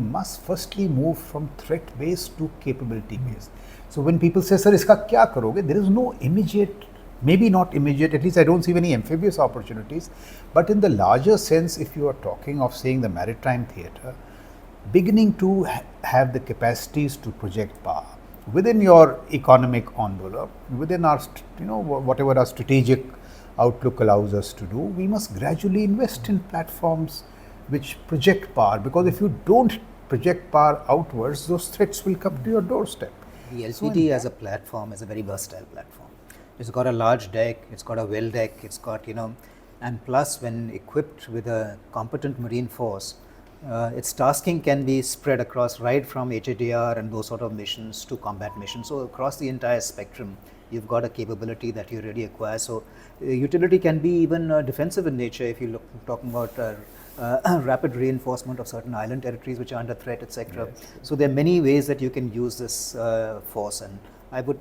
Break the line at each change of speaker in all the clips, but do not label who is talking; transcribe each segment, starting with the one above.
must firstly move from threat-based to capability-based. So when people say, sir, iska kya karoge? There is no immediate, maybe not immediate, at least I don't see any amphibious opportunities, but in the larger sense, if you are talking of saying the maritime theatre, beginning to have the capacities to project power within your economic envelope, within our, whatever our strategic outlook allows us to do, we must gradually invest in platforms which project power, because if you don't project power outwards, those threats will come to your doorstep.
The LPD as a platform is a very versatile platform. It's got a large deck, it's got a well deck, it's got, and plus when equipped with a competent marine force, its tasking can be spread across right from HADR and those sort of missions to combat missions. So across the entire spectrum, you've got a capability that you really acquire. So utility can be even defensive in nature if you talking about rapid reinforcement of certain island territories which are under threat, etc. Yes. So there are many ways that you can use this force, and I would.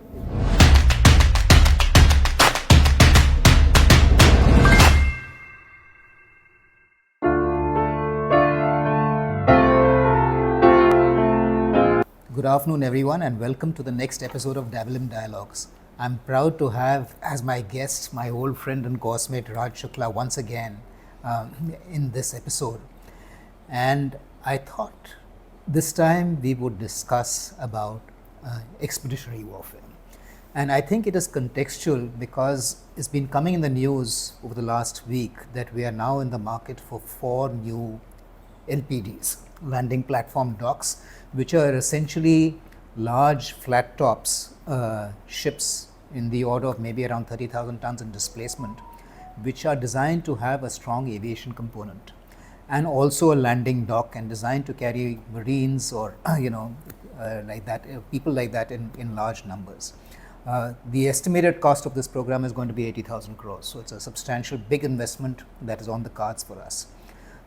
Good afternoon, everyone, and welcome to the next episode of Davilim Dialogues. I'm proud to have as my guest my old friend and coursemate Raj Shukla once again in this episode. And I thought this time we would discuss about expeditionary warfare. And I think it is contextual because it's been coming in the news over the last week that we are now in the market for 4 new LPDs, landing platform docks, which are essentially large flat tops ships in the order of maybe around 30,000 tons in displacement, which are designed to have a strong aviation component and also a landing dock, and designed to carry marines or like that, people like that in large numbers. The estimated cost of this program is going to be 80,000 crores, so it's a substantial big investment that is on the cards for us.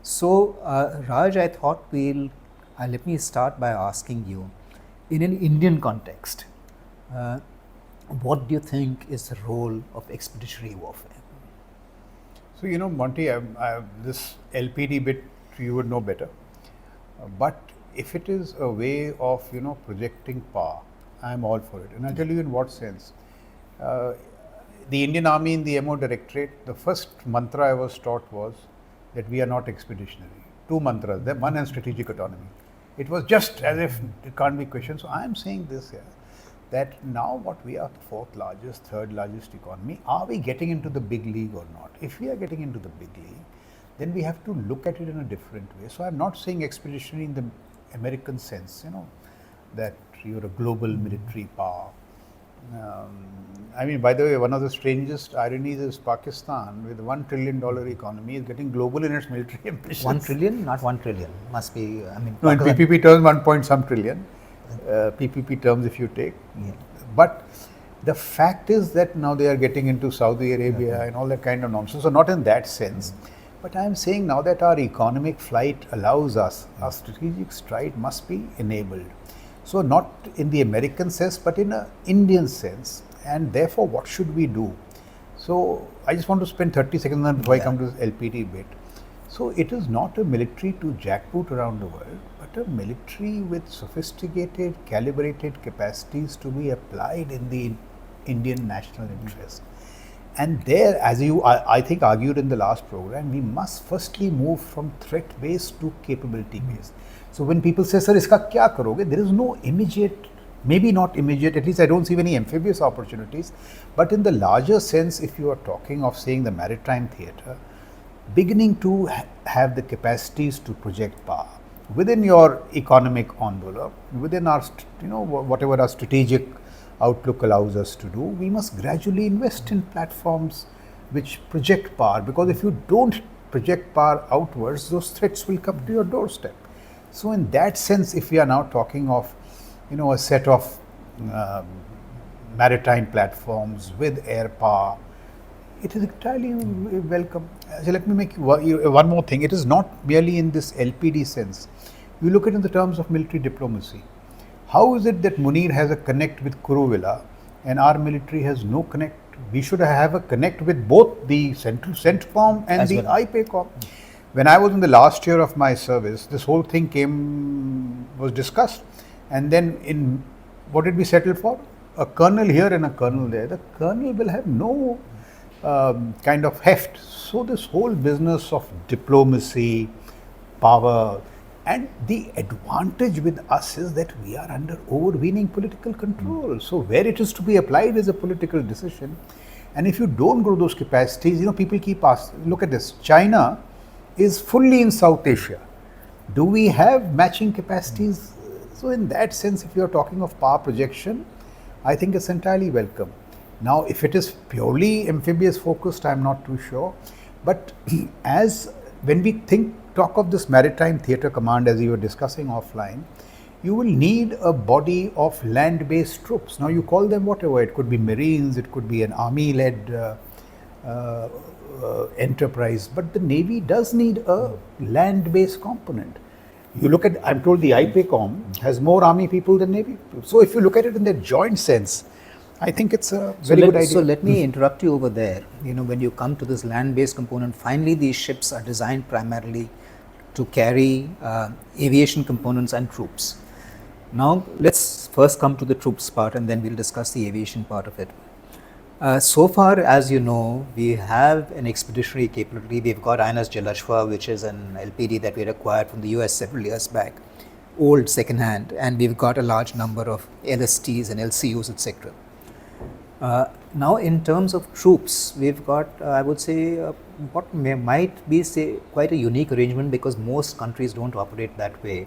So Raj, I thought let me start by asking you, in an Indian context, what do you think is the role of expeditionary warfare?
So, Monty, this LPD bit you would know better. But if it is a way of, projecting power, I'm all for it. And I'll tell you in what sense. The Indian Army in the MO Directorate, the first mantra I was taught was that we are not expeditionary. 2 mantras, one and strategic autonomy. It was just as if it can't be questioned. So I am saying this here, that now what we are the 4th largest, 3rd largest economy, are we getting into the big league or not? If we are getting into the big league, then we have to look at it in a different way. So I'm not saying expeditionary in the American sense, that you're a global military power. I mean, by the way, one of the strangest ironies is Pakistan, with $1 trillion economy, is getting global in its military ambitions.
1 trillion? Not 1 trillion. Must be,
No, in PPP terms, 1 point some trillion. PPP terms if you take. Yeah. But the fact is that now they are getting into Saudi Arabia and all that kind of nonsense. So not in that sense. But I am saying now that our economic flight allows us, our strategic stride must be enabled. So not in the American sense, but in an Indian sense. And therefore, what should we do? So I just want to spend 30 seconds on before I come to this LPD bit. So it is not a military to jackboot around the world, but a military with sophisticated, calibrated capacities to be applied in the Indian national interest. And there, as you, I think, argued in the last program, we must firstly move from threat-based to capability-based. So when people say, sir, iska kya karoge? There is no immediate, maybe not immediate, at least I don't see any amphibious opportunities, but in the larger sense, if you are talking of saying the maritime theatre, beginning to have the capacities to project power within your economic envelope, within our, whatever our strategic outlook allows us to do, we must gradually invest in platforms which project power, because if you don't project power outwards, those threats will come to your doorstep. So in that sense, if we are now talking of, a set of maritime platforms with air power, it is entirely welcome. So let me make one more thing. It is not merely in this LPD sense. You look at it in the terms of military diplomacy. How is it that Munir has a connect with Kuruvilla and our military has no connect? We should have a connect with both the CENTCOM and the IPACOM. When I was in the last year of my service, this whole thing came was discussed, and then in what did we settle for? A colonel here and a colonel there. The colonel will have no kind of heft. So this whole business of diplomacy, power, and the advantage with us is that we are under overweening political control. So where it is to be applied is a political decision. And if you don't grow those capacities, people keep asking, look at this, China is fully in South Asia. Do we have matching capacities? So in that sense, if you're talking of power projection, I think it's entirely welcome. Now, if it is purely amphibious focused, I'm not too sure. But as when we talk of this maritime theatre command, as you were discussing offline, you will need a body of land-based troops. Now, you call them whatever. It could be Marines, it could be an army-led enterprise, but the Navy does need a land-based component. You look at, I'm told the IPCOM has more army people than Navy people. So if you look at it in that joint sense, I think it's a very good idea.
So let me interrupt you over there. When you come to this land-based component, finally these ships are designed primarily to carry aviation components and troops. Now let's first come to the troops part, and then we'll discuss the aviation part of it. So far, as you know, we have an expeditionary capability. We've got INS Jalashwa, which is an LPD that we acquired from the US several years back, old second-hand, and we've got a large number of LSTs and LCUs, etc. Now, in terms of troops, we've got, I would say, what might be quite a unique arrangement, because most countries don't operate that way,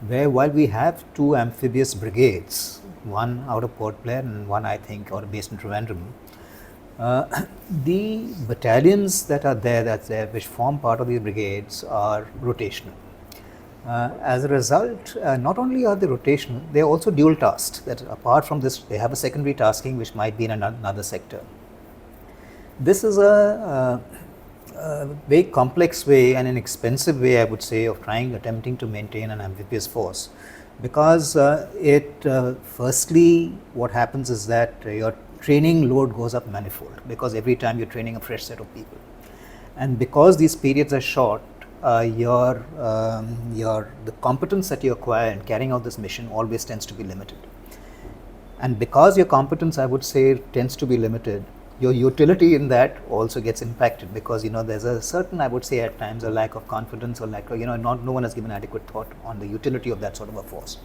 where while we have 2 amphibious brigades, one out of Port Blair and one, I think, or based in Trivandrum, the battalions that are there, which form part of these brigades, are rotational. As a result, not only are they rotational, they are also dual tasked. That apart from this, they have a secondary tasking which might be in another sector. This is a very complex way and an expensive way, I would say, of attempting to maintain an amphibious force, because firstly, what happens is that your training load goes up manifold, because every time you're training a fresh set of people, and because these periods are short, the competence that you acquire in carrying out this mission always tends to be limited. And because your competence, I would say, tends to be limited, your utility in that also gets impacted, because there's a certain, I would say at times, a lack of confidence, or lack of, no one has given adequate thought on the utility of that sort of a force.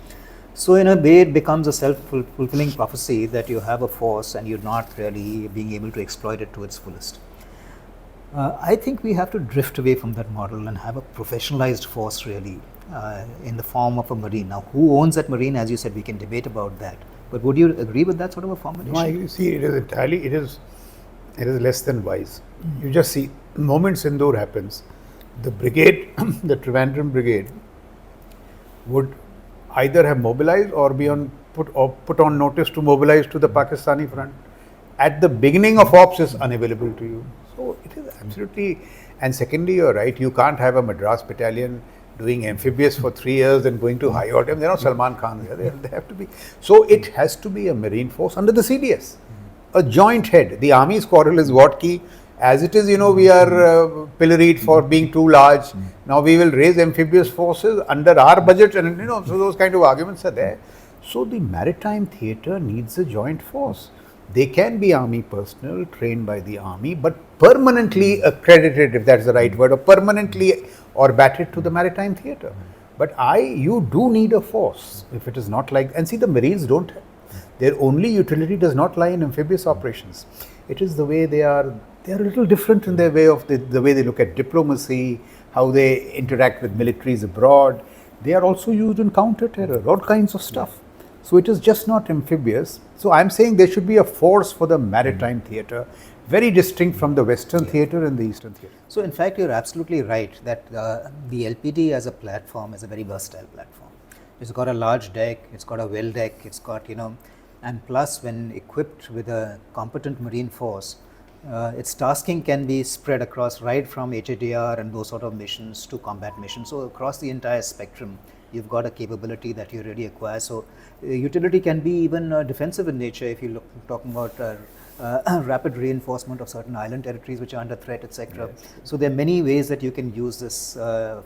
So in a way, it becomes a self-fulfilling prophecy that you have a force and you're not really being able to exploit it to its fullest. I think we have to drift away from that model and have a professionalized force, really, in the form of a Marine. Now, who owns that Marine? As you said, we can debate about that. But would you agree with that sort of a formulation?
No, I see, it is less than wise. You just see, the moment Sindoor happens, the brigade, the Trivandrum brigade, would either have mobilized or be put on notice to mobilize to the Pakistani front. At the beginning of ops is unavailable to you. So it is absolutely, and secondly, you're right, you can't have a Madras battalion doing amphibious for 3 years and going to high order. They're not Salman Khan there, they have to be. So it has to be a marine force under the CDS, a joint head. The army's quarrel is what key. As it is, we are pilloried for being too large. Now we will raise amphibious forces under our budget, and so those kind of arguments are there. So the maritime theatre needs a joint force. They can be army personnel trained by the army, but permanently accredited, if that's the right word, or permanently orbited to the maritime theatre. But you do need a force. If it is not like, and see, the Marines don't, their only utility does not lie in amphibious operations. It is the way they are a little different in their way of the way they look at diplomacy, how they interact with militaries abroad. They are also used in counter-terror, all kinds of stuff. So it is just not amphibious. So I'm saying there should be a force for the maritime theatre, very distinct from the Western theatre and the Eastern theatre.
So in fact, you're absolutely right that the LPD as a platform is a very versatile platform. It's got a large deck, it's got a well deck, it's got, and plus when equipped with a competent marine force, its tasking can be spread across right from HADR and those sort of missions to combat missions. So across the entire spectrum, you've got a capability that you really acquire. So utility can be even defensive in nature if you talking about rapid reinforcement of certain island territories which are under threat, etc. Yes. So there are many ways that you can use this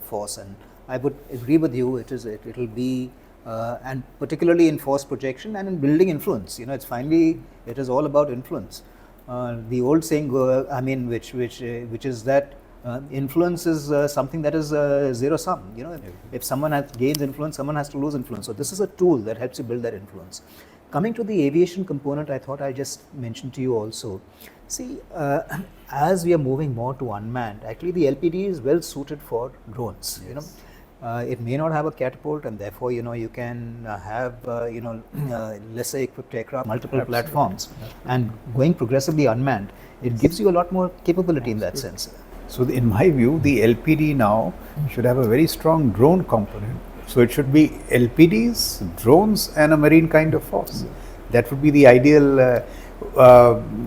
force, and I would agree with you. It will be and particularly in force projection and in building influence. It's finally, it is all about influence. The old saying, which is that influence is something that is zero sum. If someone gains influence, someone has to lose influence. So this is a tool that helps you build that influence. Coming to the aviation component, I thought I just mentioned to you also. See, as we are moving more to unmanned, actually the LPD is well suited for drones.
Yes.
It may not have a catapult, and therefore you can have lesser equipped aircraft, multiple platforms, and going progressively unmanned, it gives you a lot more capability in that sense.
So in my view, the LPD now should have a very strong drone component. So it should be LPDs, drones, and a marine kind of force. That would be the ideal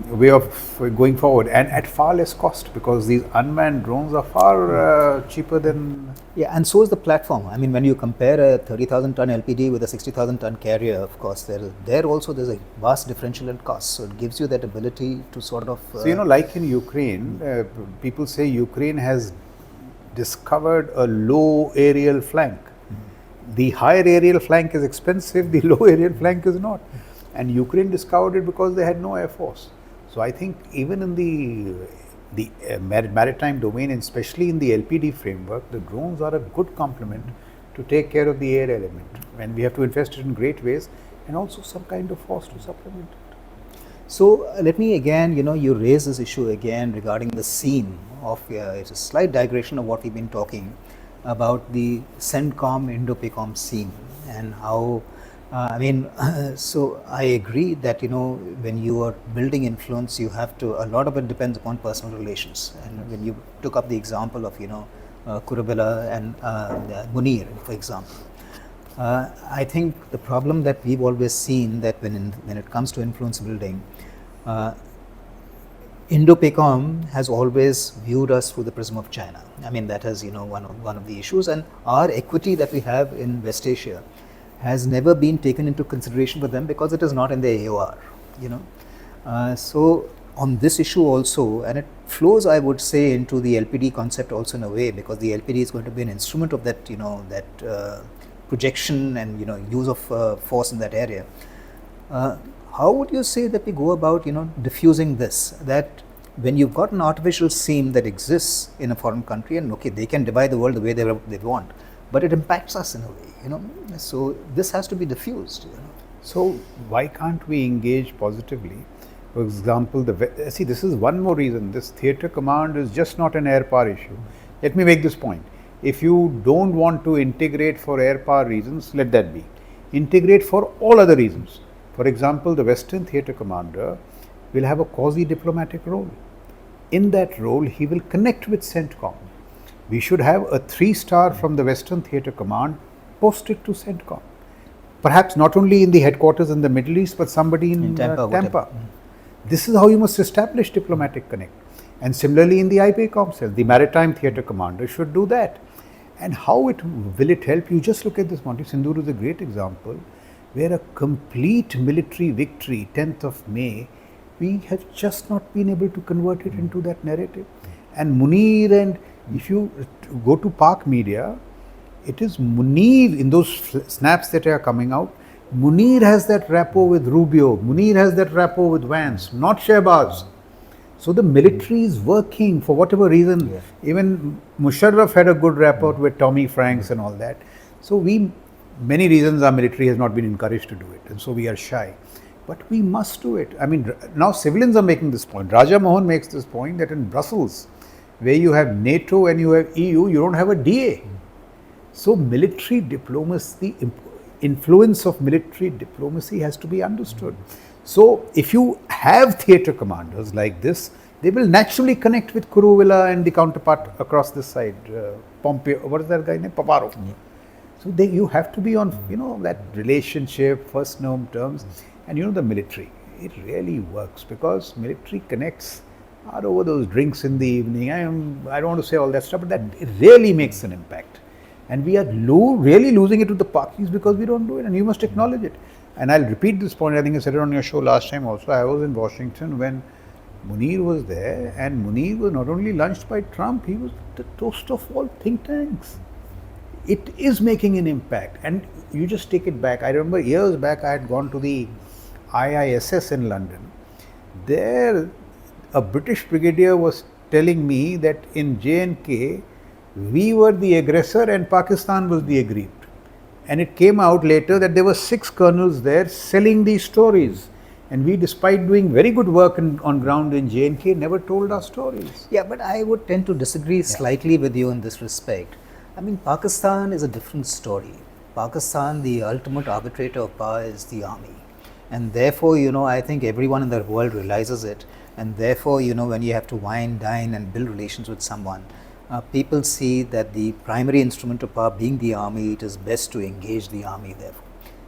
way of going forward, and at far less cost, because these unmanned drones are far cheaper than.
Yeah, and so is the platform. I mean, when you compare a 30,000 ton LPD with a 60,000 ton carrier, of course, there also there's a vast differential in cost. So it gives you that ability to sort of.
So like in Ukraine, people say Ukraine has discovered a low aerial flank. The higher aerial flank is expensive, the low aerial flank is not. And Ukraine discovered it because they had no air force. So I think even in the maritime domain, and especially in the LPD framework, the drones are a good complement to take care of the air element. And we have to invest it in great ways, and also some kind of force to supplement it.
So let me again, you raise this issue again regarding the seam of, it's a slight digression of what we've been talking about, the CENTCOM Indo-PACOM seam, and how so I agree that when you are building influence, you have to, a lot of it depends upon personal relations. And when you took up the example of Kurubilla and Munir, for example, I think the problem that we've always seen, that when it comes to influence building, Indo-PACOM has always viewed us through the prism of China. I mean, that is one of the issues, and our equity that we have in West Asia has never been taken into consideration for them because it is not in the AOR. So on this issue also, and it flows, I would say, into the LPD concept also in a way, because the LPD is going to be an instrument of that, that projection and use of force in that area. How would you say that we go about diffusing this? That when you've got an artificial seam that exists in a foreign country, and okay, they can divide the world the way they want, but it impacts us in a way. So this has to be diffused.
So why can't we engage positively? For example, see, this is one more reason. This theatre command is just not an air power issue. Let me make this point. If you don't want to integrate for air power reasons, let that be. Integrate for all other reasons. For example, the Western theatre commander will have a quasi-diplomatic role. In that role, he will connect with CENTCOM. We should have a 3-star from the Western Theatre Command posted to CENTCOM. Perhaps not only in the headquarters in the Middle East, but somebody in Tampa. This is how you must establish diplomatic connect. And similarly in the IPACOM cell, the Maritime Theatre Commander should do that. And how will it help you? Just look at this. Monty Sindoor is a great example, where a complete military victory, 10th of May, we have just not been able to convert it into that narrative. And Munir, and if you go to Pak media, it is Munir, in those snaps that are coming out, Munir has that rapport with Rubio, Munir has that rapport with Vance, not Shehbaz. So the military is working for whatever reason. Yeah. Even Musharraf had a good rapport with Tommy Franks and all that. So many reasons our military has not been encouraged to do it, and so we are shy. But we must do it. I mean, now civilians are making this point. Raja Mohan makes this point that in Brussels, where you have NATO and you have EU, you don't have a DA. So military diplomacy, the influence of military diplomacy has to be understood. So if you have theatre commanders like this, they will naturally connect with Kuruvilla and the counterpart across this side, Pompeo, what is that guy name? Paparo. Yeah. So you have to be on, that relationship, first known terms. And the military, it really works, because military connects are over those drinks in the evening. I don't want to say all that stuff, but that it really makes an impact. And we are really losing it to the Pakis because we don't do it, and you must acknowledge it. And I'll repeat this point, I think I said it on your show last time also. I was in Washington when Munir was there, and Munir was not only launched by Trump, he was the toast of all think tanks. it is making an impact. And you just take it back. I remember years back I had gone to the IISS in London. There, a British brigadier was telling me that in J&K, we were the aggressor and Pakistan was the aggrieved. And it came out later that there were 6 colonels there selling these stories. And we, despite doing very good work on ground in J&K, never told our stories.
Yeah, but I would tend to disagree slightly with you in this respect. I mean, Pakistan is a different story. Pakistan, the ultimate arbitrator of power is the army. And therefore, I think everyone in the world realizes it. And therefore, when you have to wine, dine and build relations with someone, people see that the primary instrument of power being the army, it is best to engage the army therefore.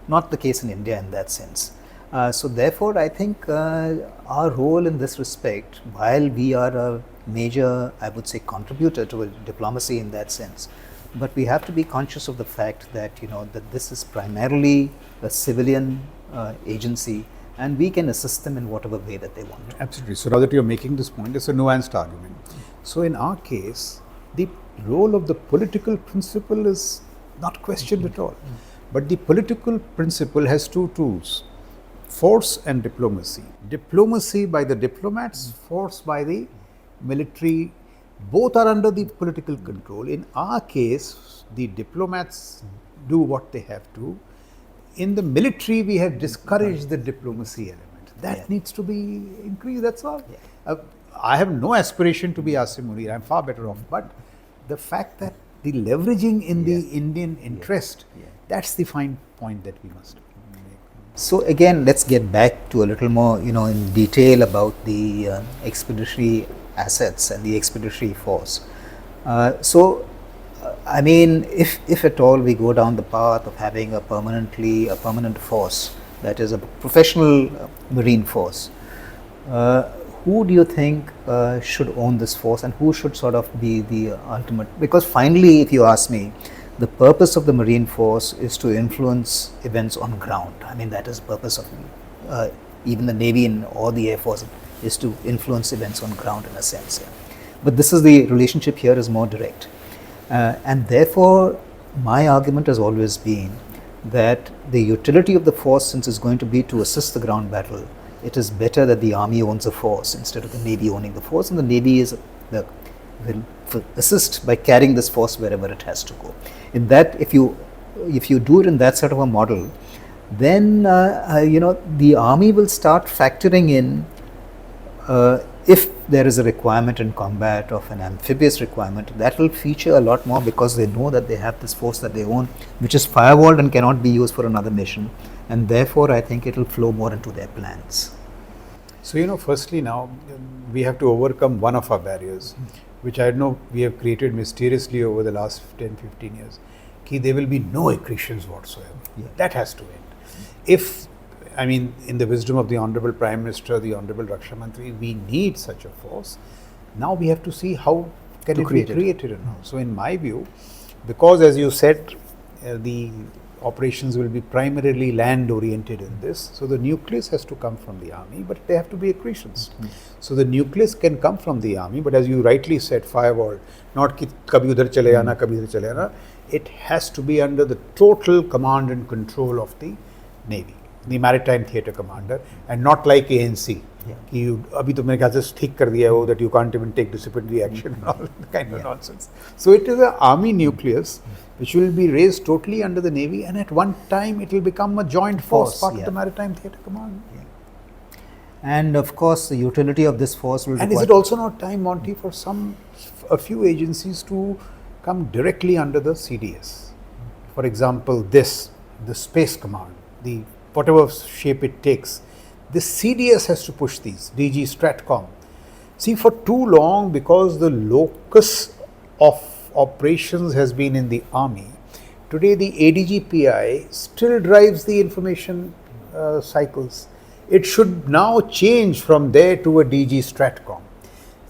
Not the case in India in that sense. So therefore, I think our role in this respect, while we are a major, I would say, contributor to diplomacy in that sense, but we have to be conscious of the fact that, that this is primarily a civilian agency, and we can assist them in whatever way that they want.
Absolutely. So now that you're making this point, it's a nuanced argument. So in our case, the role of the political principle is not questioned at all. But the political principle has 2 tools: force and diplomacy. Diplomacy by the diplomats, force by the military. Both are under the political control. In our case, the diplomats do what they have to. In the military, we have discouraged the diplomacy element. That needs to be increased, that's all. I have no aspiration to be Asim Munir, I'm far better off. But the fact that the leveraging in the Indian interest, that's the fine point that we must make.
So again, let's get back to a little more, in detail about the expeditionary assets and the expeditionary force. I mean, if at all we go down the path of having a permanent force, that is a professional marine force, who do you think should own this force, and who should sort of be the ultimate? Because finally, if you ask me, the purpose of the marine force is to influence events on ground. I mean, that is the purpose of even the Navy or the Air Force, is to influence events on ground in a sense. But this is the relationship here is more direct. And therefore, my argument has always been that the utility of the force, since it's going to be to assist the ground battle, it is better that the army owns the force instead of the Navy owning the force, and the Navy will assist by carrying this force wherever it has to go. In that, if you do it in that sort of a model, then the army will start factoring in if there is a requirement in combat of an amphibious requirement, that will feature a lot more, because they know that they have this force that they own, which is firewalled and cannot be used for another mission, and therefore I think it will flow more into their plans.
So firstly now we have to overcome one of our barriers, which I know we have created mysteriously over the last 10-15 years. There will be no accretions whatsoever. That has to end. In the wisdom of the Honorable Prime Minister, the Honorable Raksha Mantri, we need such a force. Now we have to see how can it be created or not. So in my view, because as you said, the operations will be primarily land oriented in this, so the nucleus has to come from the army, but they have to be accretions. So the nucleus can come from the army, but as you rightly said, firewall, not ki kabhi udhar chale aana, kabhi udhar chale aana. It has to be under the total command and control of the Navy, the Maritime Theatre Commander, and not like ANC. Abhi to maine ख्याल से ठीक कर दिया है that you can't even take disciplinary action and all that kind of nonsense. So it is an army nucleus which will be raised totally under the Navy, and at one time it will become a joint force, part of the Maritime Theatre Command.
And of course, the utility of this force will.
And is it also not time, Monty, for a few agencies to come directly under the CDS? For example, the Space Command, whatever shape it takes, the CDS has to push these, DG Stratcom. See, for too long, because the locus of operations has been in the army, today the ADGPI still drives the information cycles. It should now change from there to a DG Stratcom.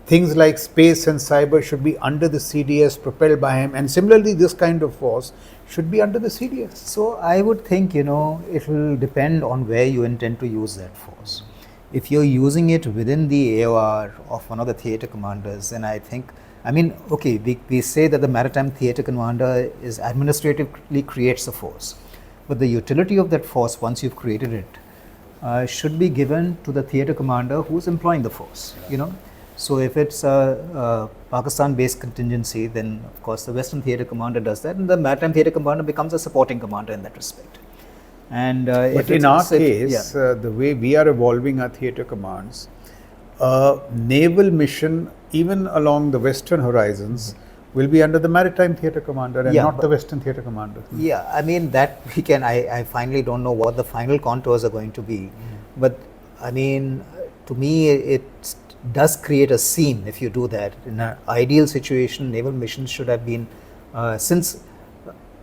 Things like space and cyber should be under the CDS, propelled by him, and similarly this kind of force should be under the CDS.
So I would think, it will depend on where you intend to use that force. If you're using it within the AOR of one of the theatre commanders, then I think I mean, okay, we say that the maritime theatre commander is administratively creates a force, but the utility of that force, once you've created it, should be given to the theatre commander who's employing the force. So if it's a Pakistan-based contingency, then of course the Western theatre commander does that, and the maritime theatre commander becomes a supporting commander in that respect. And
but in our case, the way we are evolving our theatre commands, naval mission, even along the western horizons, will be under the maritime theatre commander and not the western theatre commander.
Yeah, I mean that we can. I finally don't know what the final contours are going to be, but I mean, to me, it does create a seam if you do that. In an ideal situation, naval missions should have been, since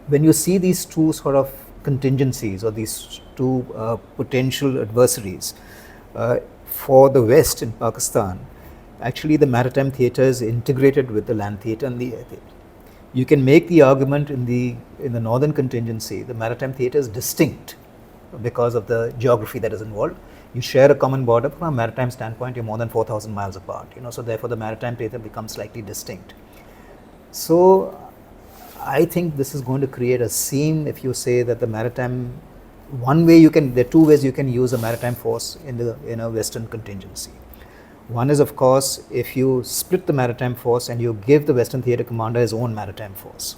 when you see these two sort of contingencies or these two potential adversaries, for the West in Pakistan, actually the maritime theatre is integrated with the land theatre and the air theatre. You can make the argument in the northern contingency, the maritime theatre is distinct because of the geography that is involved. You share a common border. From a maritime standpoint, you're more than 4,000 miles apart. So therefore the maritime theatre becomes slightly distinct. So I think this is going to create a seam if you say that the maritime, there are two ways you can use a maritime force in a Western contingency. One is, of course, if you split the maritime force and you give the Western theatre commander his own maritime force,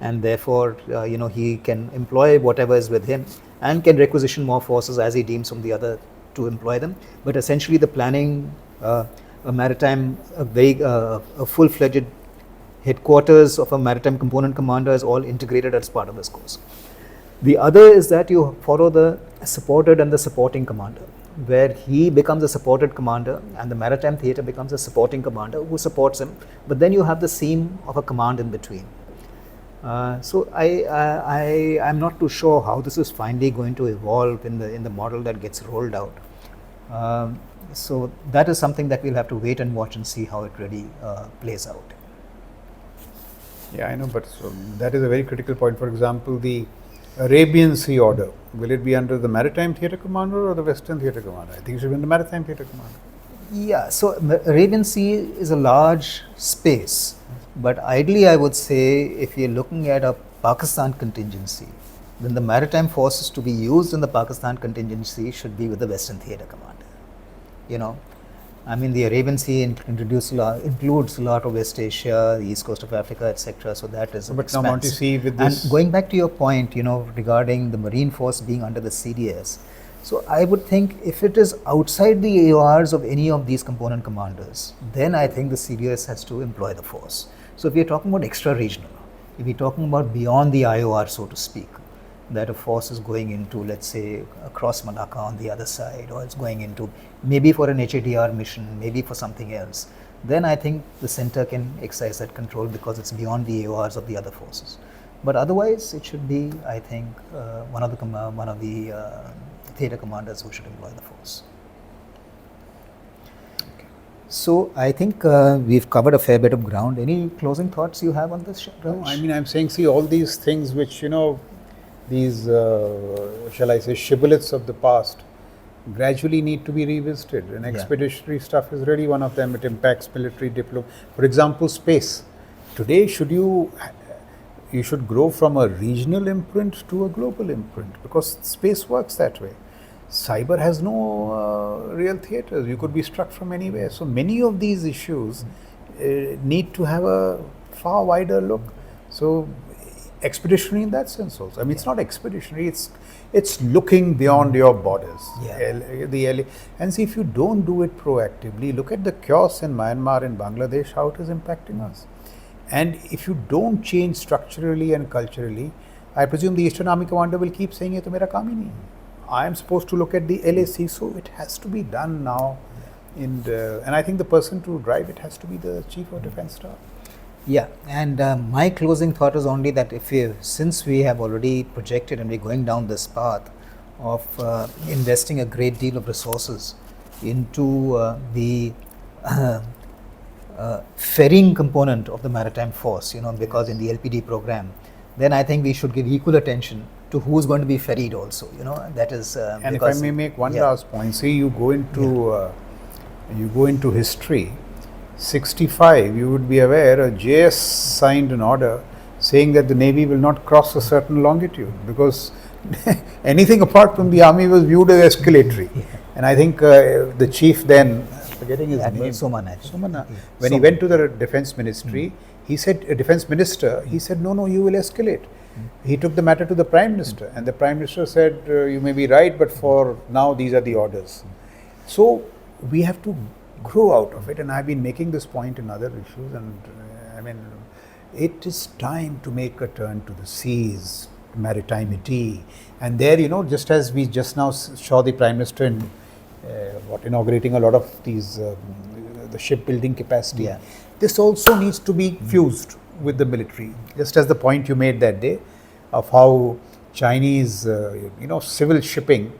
and therefore he can employ whatever is with him and can requisition more forces as he deems from the other to employ them. But essentially the planning, a full-fledged headquarters of a maritime component commander is all integrated as part of this course. The other is that you follow the supported and the supporting commander, where he becomes a supported commander and the maritime theatre becomes a supporting commander who supports him, but then you have the seam of a command in between. So I'm not too sure how this is finally going to evolve in the model that gets rolled out. So that is something that we'll have to wait and watch and see how it really plays out.
Yeah, I know, but that is a very critical point. For example, the Arabian Sea Order, will it be under the maritime theatre commander or the Western theatre commander? I think it should be in the maritime theatre commander.
Yeah, so Arabian Sea is a large space, but ideally I would say if you're looking at a Pakistan contingency, then the maritime forces to be used in the Pakistan contingency should be with the Western theatre commander. I mean, the Arabian Sea includes a lot of West Asia, the east coast of Africa, etc. So that is.
But now, want to see with this.
And going back to your point, regarding the Marine Force being under the CDS. So I would think if it is outside the AORs of any of these component commanders, then I think the CDS has to employ the force. So if we are talking about extra-regional, if we are talking about beyond the IOR, so to speak, that a force is going into, let's say, across Malacca on the other side, or it's going into maybe for an HADR mission, maybe for something else, then I think the center can exercise that control because it's beyond the AORs of the other forces. But otherwise, it should be, I think, one of the theatre commanders who should employ the force. Okay. So I think we've covered a fair bit of ground. Any closing thoughts you have on this, Raj?
No, I mean, I'm saying, see, all these things which, these, shall I say, shibboleths of the past gradually need to be revisited, and expeditionary stuff is really one of them. It impacts military diplomacy. For example, space. Today, you should grow from a regional imprint to a global imprint, because space works that way. Cyber has no real theatres. You could be struck from anywhere. So many of these issues need to have a far wider look. So expeditionary in that sense also. I mean, it's not expeditionary, it's looking beyond your borders. And see, if you don't do it proactively, look at the chaos in Myanmar and Bangladesh, how it is impacting us. And if you don't change structurally and culturally, I presume the Eastern Army Commander will keep saying, "Ye to mera kaam hi nahi hai." I am supposed to look at the LAC, so it has to be done now. And I think the person to drive it has to be the Chief of Defence Staff.
Yeah, and my closing thought is only that since we have already projected and we're going down this path of investing a great deal of resources into the ferrying component of the maritime force, because in the LPD program, then I think we should give equal attention to who's going to be ferried also, that is.
And if I may make one last point, see, you go into history, 65, you would be aware, a JS signed an order saying that the Navy will not cross a certain longitude because anything apart from the Army was viewed as escalatory. And I think the chief then, forgetting his
Admiral
name,
Somana.
when he went to the Defence Ministry, he said, Defence Minister, he said, no, you will escalate. He took the matter to the Prime Minister, and the Prime Minister said, you may be right, but for now, these are the orders. So we have to grow out of it, and I've been making this point in other issues, and I mean, it is time to make a turn to the seas, maritimity, and there, just as we just now saw the Prime Minister in, inaugurating a lot of these, the shipbuilding capacity, this also needs to be fused with the military, just as the point you made that day of how Chinese, civil shipping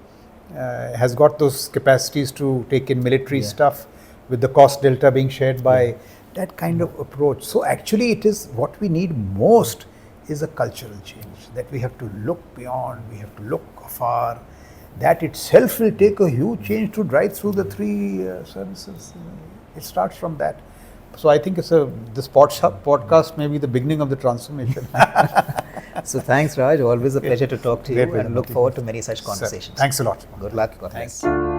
has got those capacities to take in military stuff, with the cost delta being shared by that kind of approach. So actually it is what we need most is a cultural change, that we have to look beyond, we have to look afar. That itself will take a huge change to drive through the three services. It starts from that. So I think this podcast may be the beginning of the transformation.
So thanks, Raj. Always a pleasure to talk to you, and look forward to many such conversations.
Thanks a lot.
Good luck. God bless.
Thanks.